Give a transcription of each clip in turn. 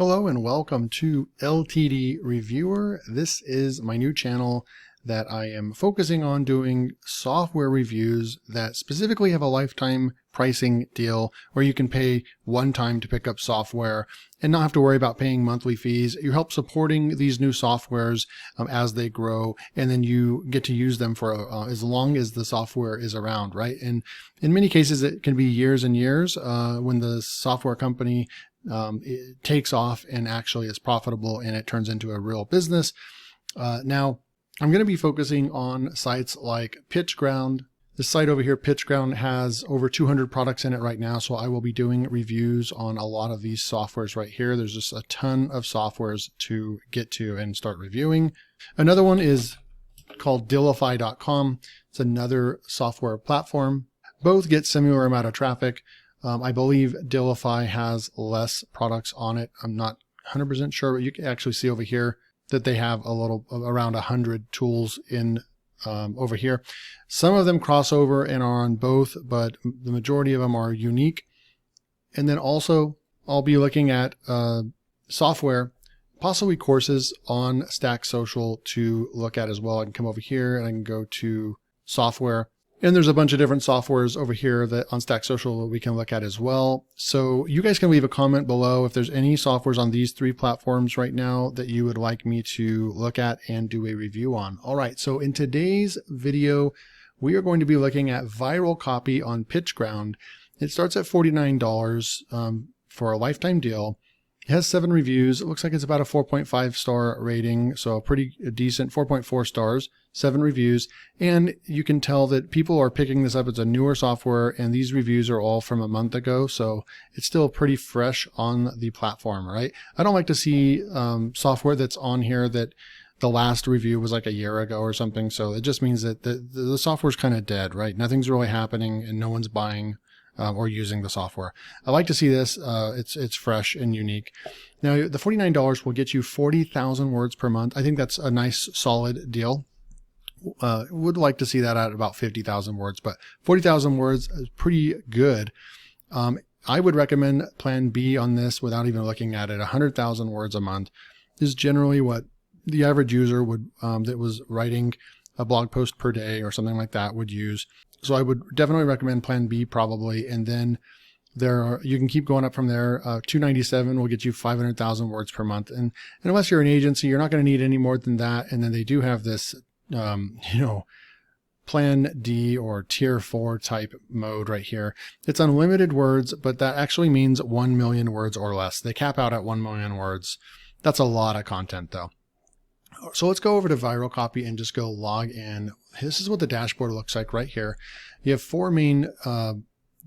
Hello and welcome to LTD Reviewer. This is my new channel that I am focusing on doing software reviews that specifically have a lifetime pricing deal where you can pay one time to pick up software and not have to worry about paying monthly fees. You help supporting these new softwares as they grow, and then you get to use them for as long as the software is around, right? And in many cases, it can be years and years when the software company it takes off and actually is profitable and it turns into a real business. Now, I'm going to be focusing on sites like Pitchground. This site over here, Pitchground, has over 200 products in it right now, so I will be doing reviews on a lot of these softwares right here. There's just a ton of softwares to get to and start reviewing. Another one is called Dillify.com. It's another software platform. Both get similar amount of traffic. I believe Dillify has less products on it. I'm not 100% sure, but you can actually see over here that they have around 100 tools in over here. Some of them cross over and are on both, but the majority of them are unique. And then also I'll be looking at software, possibly courses on Stack Social to look at as well. I can come over here and I can go to software. And there's a bunch of different softwares over here that on Stack Social that we can look at as well. So you guys can leave a comment below if there's any softwares on these three platforms right now that you would like me to look at and do a review on. All right, so in today's video, we are going to be looking at Viralcopy on Pitchground. It starts at $49 for a lifetime deal. It has 7 reviews. It looks like it's about a 4.5 star rating, so a pretty decent 4.4 stars, 7 reviews. And you can tell that people are picking this up. It's a newer software, and these reviews are all from a month ago, so it's still pretty fresh on the platform, right? I don't like to see software that's on here that the last review was like a year ago or something, so it just means that the software's kind of dead, right? Nothing's really happening, and no one's buying or using the software. I like to see this. It's fresh and unique. Now, the $49 will get you 40,000 words per month. I think that's a nice, solid deal. Would like to see that at about 50,000 words, but 40,000 words is pretty good. I would recommend Plan B on this without even looking at it. 100,000 words a month is generally what the average user would that was writing a blog post per day or something like that would use. So I would definitely recommend Plan B probably. And then you can keep going up from there. 297 will get you 500,000 words per month. And unless you're an agency, you're not going to need any more than that. And then they do have this, Plan D or Tier 4 type mode right here. It's unlimited words, but that actually means 1 million words or less. They cap out at 1 million words. That's a lot of content though. So let's go over to Viralcopy and just go log in. This is what the dashboard looks like right here. You have 4 main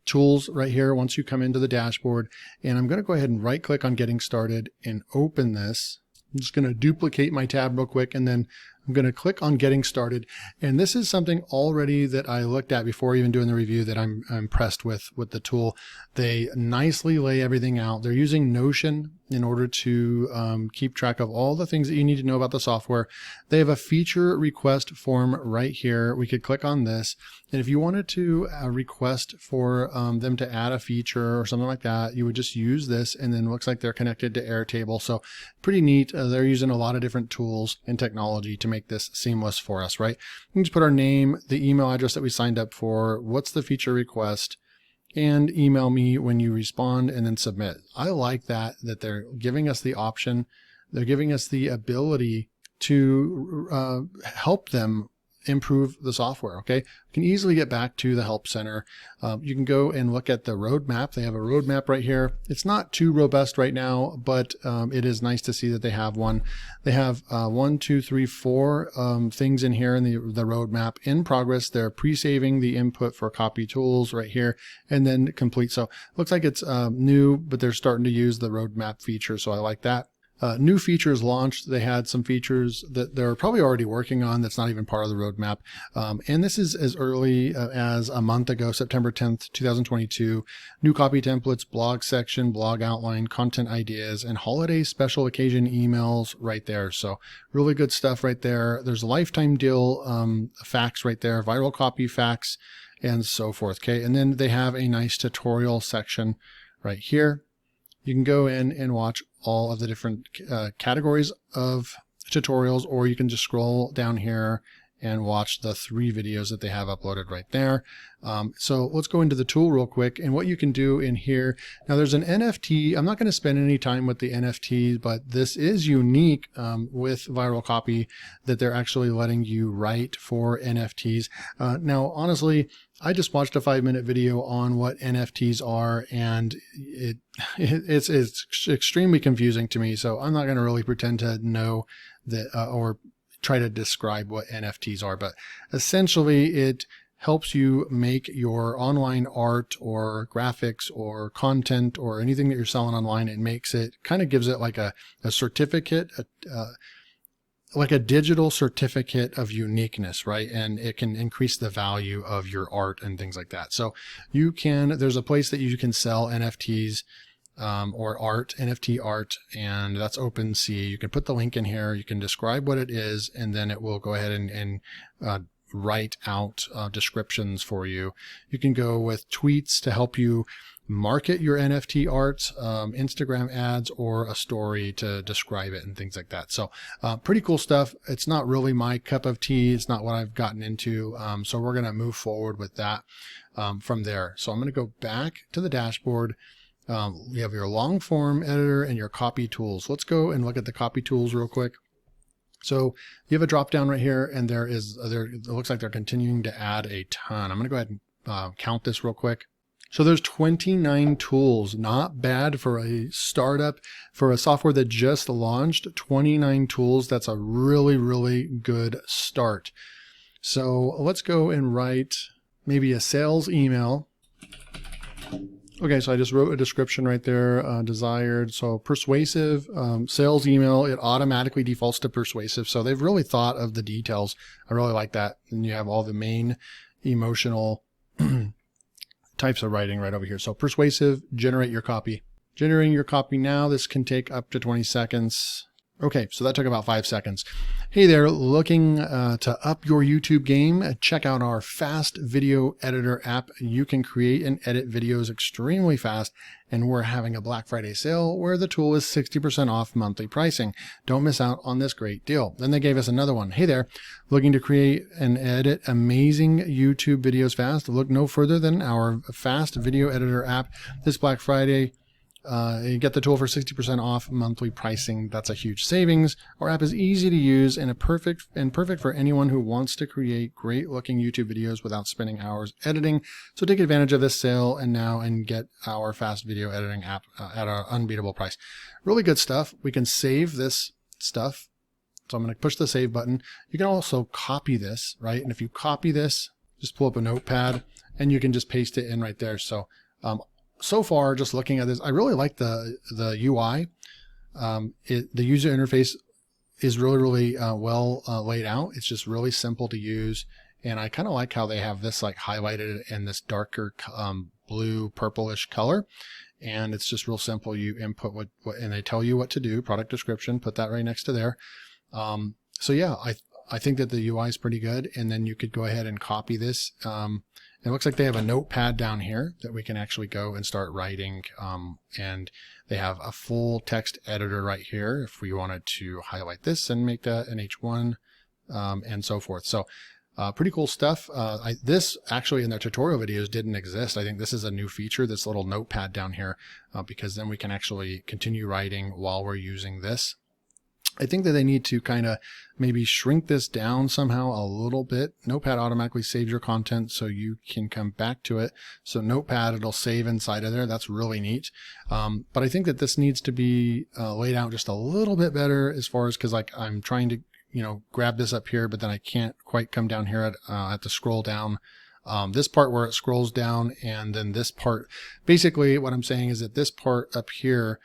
tools right here once you come into the dashboard. And I'm going to go ahead and right click on getting started and open this. I'm just going to duplicate my tab real quick, and then I'm going to click on getting started. And this is something already that I looked at before even doing the review that I'm impressed with the tool. They nicely lay everything out. They're using Notion in order to keep track of all the things that you need to know about the software. They have a feature request form right here. We could click on this. And if you wanted to request for them to add a feature or something like that, you would just use this, and then it looks like they're connected to Airtable. So pretty neat. They're using a lot of different tools and technology to make this seamless for us, right? We can just put our name, the email address that we signed up for, what's the feature request, and email me when you respond, and then submit. I like that they're giving us the option. They're giving us the ability to help them improve the software. Okay, you can easily get back to the help center. You can go and look at the roadmap. They have a roadmap right here. It's not too robust right now, but it is nice to see that they have one. They have 1, 2, 3, 4 things in here in the roadmap in progress. They're pre-saving the input for copy tools right here, and then complete. So looks like it's new, but they're starting to use the roadmap feature. So I like that. New features launched. They had some features that they're probably already working on that's not even part of the roadmap. And this is as early as a month ago, September 10th, 2022. New copy templates, blog section, blog outline, content ideas, and holiday special occasion emails right there. So really good stuff right there. There's a lifetime deal facts right there, Viralcopy facts, and so forth. Okay, and then they have a nice tutorial section right here. You can go in and watch all of the different categories of tutorials, or you can just scroll down here and watch the 3 videos that they have uploaded right there. So let's go into the tool real quick and what you can do in here. Now there's an NFT. I'm not going to spend any time with the NFT, but this is unique with Viralcopy that they're actually letting you write for NFTs. Now, honestly, I just watched a 5-minute video on what NFTs are, and it's extremely confusing to me. So I'm not going to really pretend to know that or try to describe what NFTs are, but essentially it helps you make your online art or graphics or content or anything that you're selling online. It makes it, kind of gives it like a certificate, like a digital certificate of uniqueness, right? And it can increase the value of your art and things like that. So you can, there's a place that you can sell NFTs or art, NFT art, and that's OpenSea. You can put the link in here, you can describe what it is, and then it will go ahead and write out descriptions for you. You can go with tweets to help you market your NFT art, Instagram ads, or a story to describe it and things like that. So pretty cool stuff. It's not really my cup of tea. It's not what I've gotten into. So we're going to move forward with that from there. So I'm going to go back to the dashboard. You have your long form editor and your copy tools. Let's go and look at the copy tools real quick. So you have a drop down right here, and it looks like they're continuing to add a ton. I'm going to go ahead and count this real quick. So there's 29 tools. Not bad for a startup, for a software that just launched. 29 tools. That's a really, really good start. So let's go and write maybe a sales email. Okay, so I just wrote a description right there, desired. So persuasive, sales email, it automatically defaults to persuasive. So they've really thought of the details. I really like that. And you have all the main emotional types of writing right over here. So persuasive, generate your copy. Generating your copy now. This can take up to 20 seconds. Okay, so that took about 5 seconds. Hey there, looking to up your YouTube game? Check out our fast video editor app. You can create and edit videos extremely fast, and we're having a Black Friday sale where the tool is 60% off monthly pricing. Don't miss out on this great deal. Then they gave us another one. Hey there, looking to create and edit amazing YouTube videos fast? Look no further than our fast video editor app this Black Friday. You get the tool for 60% off monthly pricing. That's a huge savings. Our app is easy to use and perfect for anyone who wants to create great looking YouTube videos without spending hours editing. So take advantage of this sale and get our fast video editing app at an unbeatable price. Really good stuff. We can save this stuff. So I'm going to push the save button. You can also copy this, right? And if you copy this, just pull up a notepad and you can just paste it in right there. So far, just looking at this, I really like the UI. The user interface is really well laid out. It's just really simple to use, and I kind of like how they have this like highlighted in this darker blue purplish color, and it's just real simple. You input what and they tell you what to do. Product description, put that right next to there. So yeah, I think that the UI is pretty good, and then you could go ahead and copy this. It looks like they have a notepad down here that we can actually go and start writing. And they have a full text editor right here if we wanted to highlight this and make that an H1 and so forth. So pretty cool stuff. This actually in their tutorial videos didn't exist. I think this is a new feature, this little notepad down here, because then we can actually continue writing while we're using this. I think that they need to kind of maybe shrink this down somehow a little bit. Notepad automatically saves your content so you can come back to it. So Notepad, it'll save inside of there. That's really neat. But I think that this needs to be laid out just a little bit better as far as, because like I'm trying to, grab this up here, but then I can't quite come down here at the scroll down. This part where it scrolls down, and then this part, basically what I'm saying is that this part up here,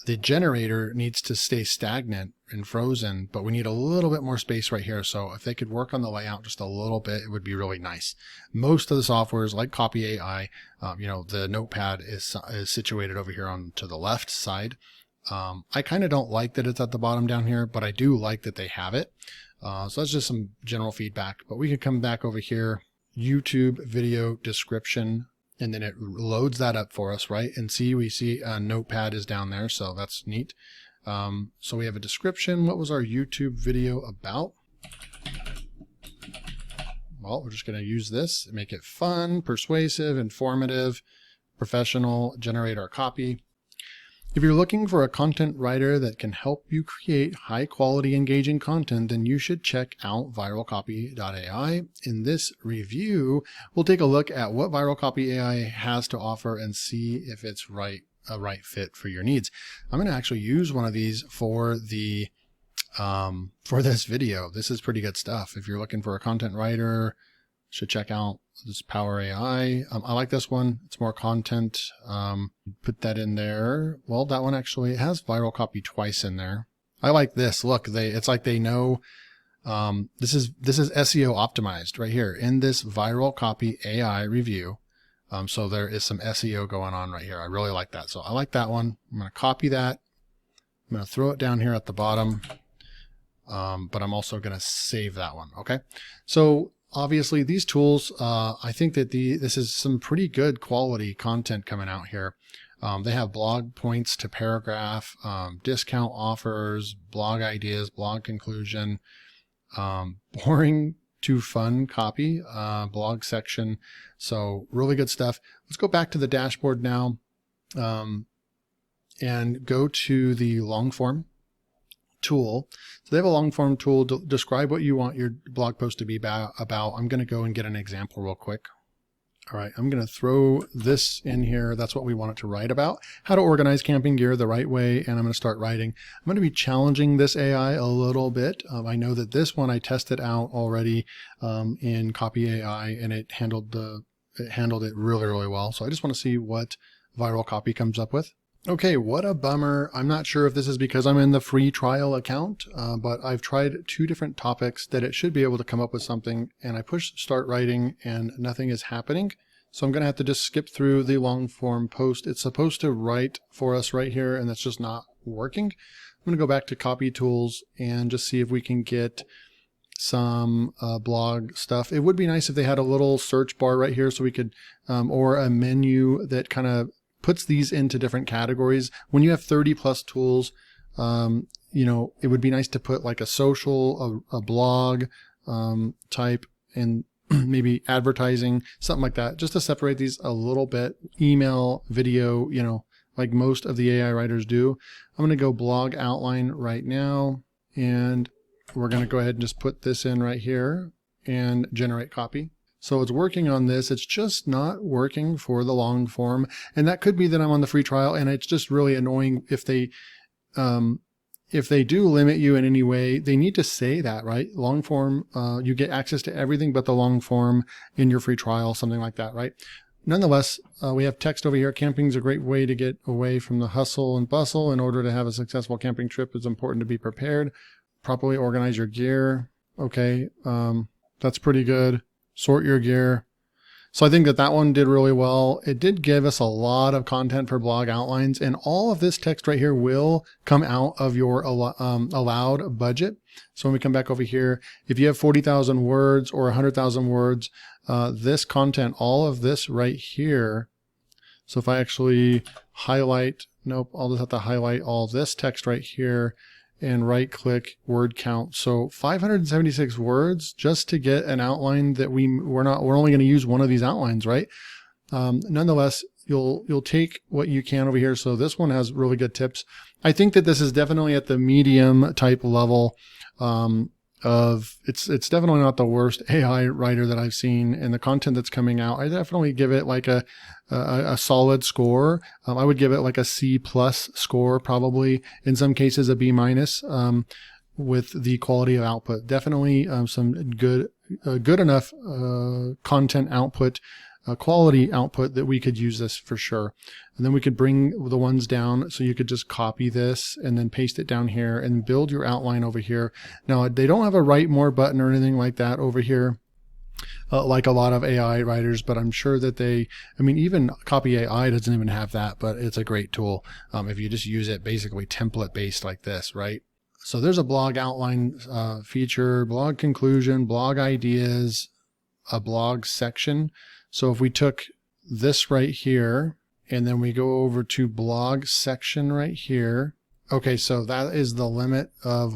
the generator needs to stay stagnant and frozen, but we need a little bit more space right here. So if they could work on the layout just a little bit, it would be really nice. Most of the softwares like Copy AI, the notepad is situated over here on to the left side. I kind of don't like that it's at the bottom down here, but I do like that they have it. So that's just some general feedback, but we could come back over here, YouTube video description. and then it loads that up for us, right? And we see a notepad is down there, so that's neat. So we have a description. What was our YouTube video about? Well, we're just going to use this and make it fun, persuasive, informative, professional, generate our copy. If you're looking for a content writer that can help you create high quality, engaging content, then you should check out Viralcopy AI. In this review, we'll take a look at what Viralcopy AI has to offer and see if it's a right fit for your needs. I'm going to actually use one of these for this video. This is pretty good stuff. If you're looking for a content writer, should check out this Power AI. I like this one. It's more content. Put that in there. Well, that one actually has Viralcopy twice in there. I like this. Look, it's like they know. This is SEO optimized right here in this Viralcopy AI review. So there is some SEO going on right here. I really like that. So I like that one. I'm going to copy that. I'm going to throw it down here at the bottom. But I'm also going to save that one. Okay. So obviously these tools, I think that this is some pretty good quality content coming out here. They have blog points to paragraph, discount offers, blog ideas, blog conclusion, boring to fun copy, blog section. So really good stuff. Let's go back to the dashboard now, and go to the long form tool. So they have a long form tool to describe what you want your blog post to be about. I'm going to go and get an example real quick. All right, I'm going to throw this in here. That's what we want it to write about, how to organize camping gear the right way. And I'm going to start writing. I'm going to be challenging this AI a little bit. I know that this one I tested out already in Copy AI, and it handled it really, really well. So I just want to see what Viralcopy comes up with. Okay, what a bummer. I'm not sure if this is because I'm in the free trial account, but I've tried 2 different topics that it should be able to come up with something, and I push start writing and nothing is happening. So I'm going to have to just skip through the long form post. It's supposed to write for us right here, and that's just not working. I'm going to go back to copy tools and just see if we can get some blog stuff. It would be nice if they had a little search bar right here so we could, or a menu that kind of puts these into different categories. When you have 30 plus tools, you know, it would be nice to put like a social, a blog type, and maybe advertising, something like that, just to separate these a little bit. Email, video, you know, like most of the AI writers do. I'm going to go blog outline right now, and we're going to go ahead and just put this in right here and generate copy. So it's working on this. It's just not working for the long form. And that could be that I'm on the free trial, and it's just really annoying if they do limit you in any way. They need to say that, right? Long form, you get access to everything but the long form in your free trial, something like that, right? Nonetheless, we have text over here. Camping is a great way to get away from the hustle and bustle. In order to have a successful camping trip, it's important to be prepared. Properly organize your gear. Okay, that's pretty good. Sort your gear. So I think that one did really well. It did give us a lot of content for blog outlines, and all of this text right here will come out of your allowed budget. So when we come back over here, if you have 40,000 words or 100,000 words, this content, all of this right here. So if I actually highlight, nope, I'll just have to highlight all this text right here and right click word count. So 576 words just to get an outline that we're only going to use one of these outlines, right? Nonetheless, you'll take what you can over here. So this one has really good tips. I think that this is definitely at the medium type level it's definitely not the worst AI writer that I've seen, and the content that's coming out, I definitely give it like a solid score. I would give it like a C+ score, probably in some cases a B-, with the quality of output. Definitely some good enough content output, quality output that we could use this for sure. And then we could bring the ones down, so you could just copy this and then paste it down here and build your outline over here. Now, they don't have a write more button or anything like that over here, like a lot of AI writers, but I'm sure that even Copy AI doesn't even have that, but it's a great tool if you just use it basically template based like this, right? So there's a blog outline feature, blog conclusion, blog ideas, a blog section. So if we took this right here, and then we go over to blog section right here. Okay, so that is the limit of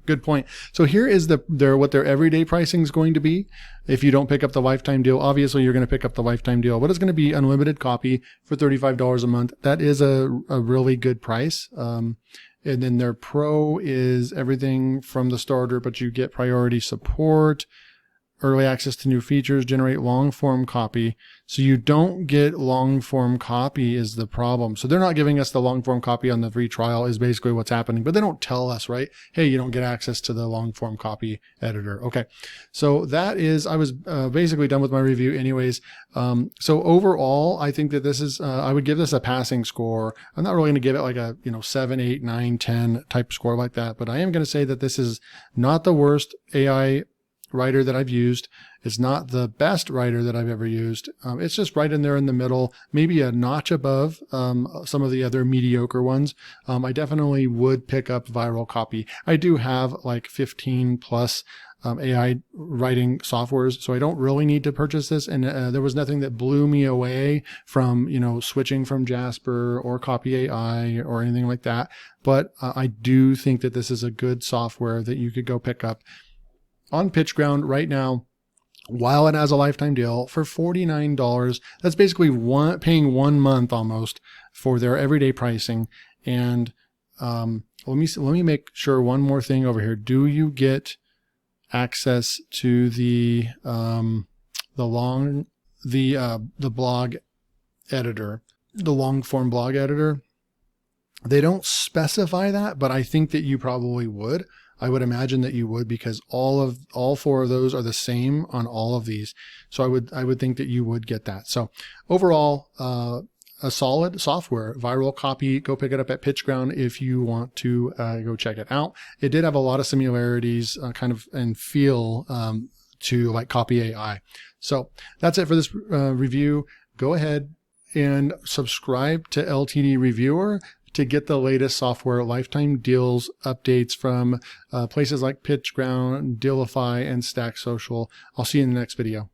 good point. So here is what their everyday pricing is going to be. If you don't pick up the lifetime deal, obviously you're going to pick up the lifetime deal, but it's going to be unlimited copy for $35 a month. That is a really good price. And then their pro is everything from the starter, but you get priority support, early access to new features, generate long form copy. So you don't get long form copy is the problem. So they're not giving us the long form copy on the free trial is basically what's happening, but they don't tell us, right? Hey, you don't get access to the long form copy editor. Okay. So that is, I was basically done with my review anyways. So overall, I think that this is, I would give this a passing score. I'm not really going to give it like a, 7, 8, 9, 10 type score like that, but I am going to say that this is not the worst AI writer that I've used. It's not the best writer that I've ever used. It's just right in there in the middle, maybe a notch above some of the other mediocre ones. I definitely would pick up Viralcopy. I do have like 15 plus AI writing softwares, so I don't really need to purchase this. And there was nothing that blew me away from, switching from Jasper or Copy AI or anything like that. But I do think that this is a good software that you could go pick up on Pitchground right now, while it has a lifetime deal for $49. That's basically paying 1 month almost for their everyday pricing. And let me make sure one more thing over here. Do you get access to the blog editor, the long form blog editor? They don't specify that, but I think that you probably would. I would imagine that you would, because all 4 of those are the same on all of these. So I would think that you would get that. So overall, a solid software. Viralcopy, go pick it up at Pitchground if you want to go check it out. It did have a lot of similarities and feel to like Copy AI. So that's it for this review. Go ahead and subscribe to LTD Reviewer to get the latest software lifetime deals updates from places like Pitchground, Dealify, and Stack Social. I'll see you in the next video.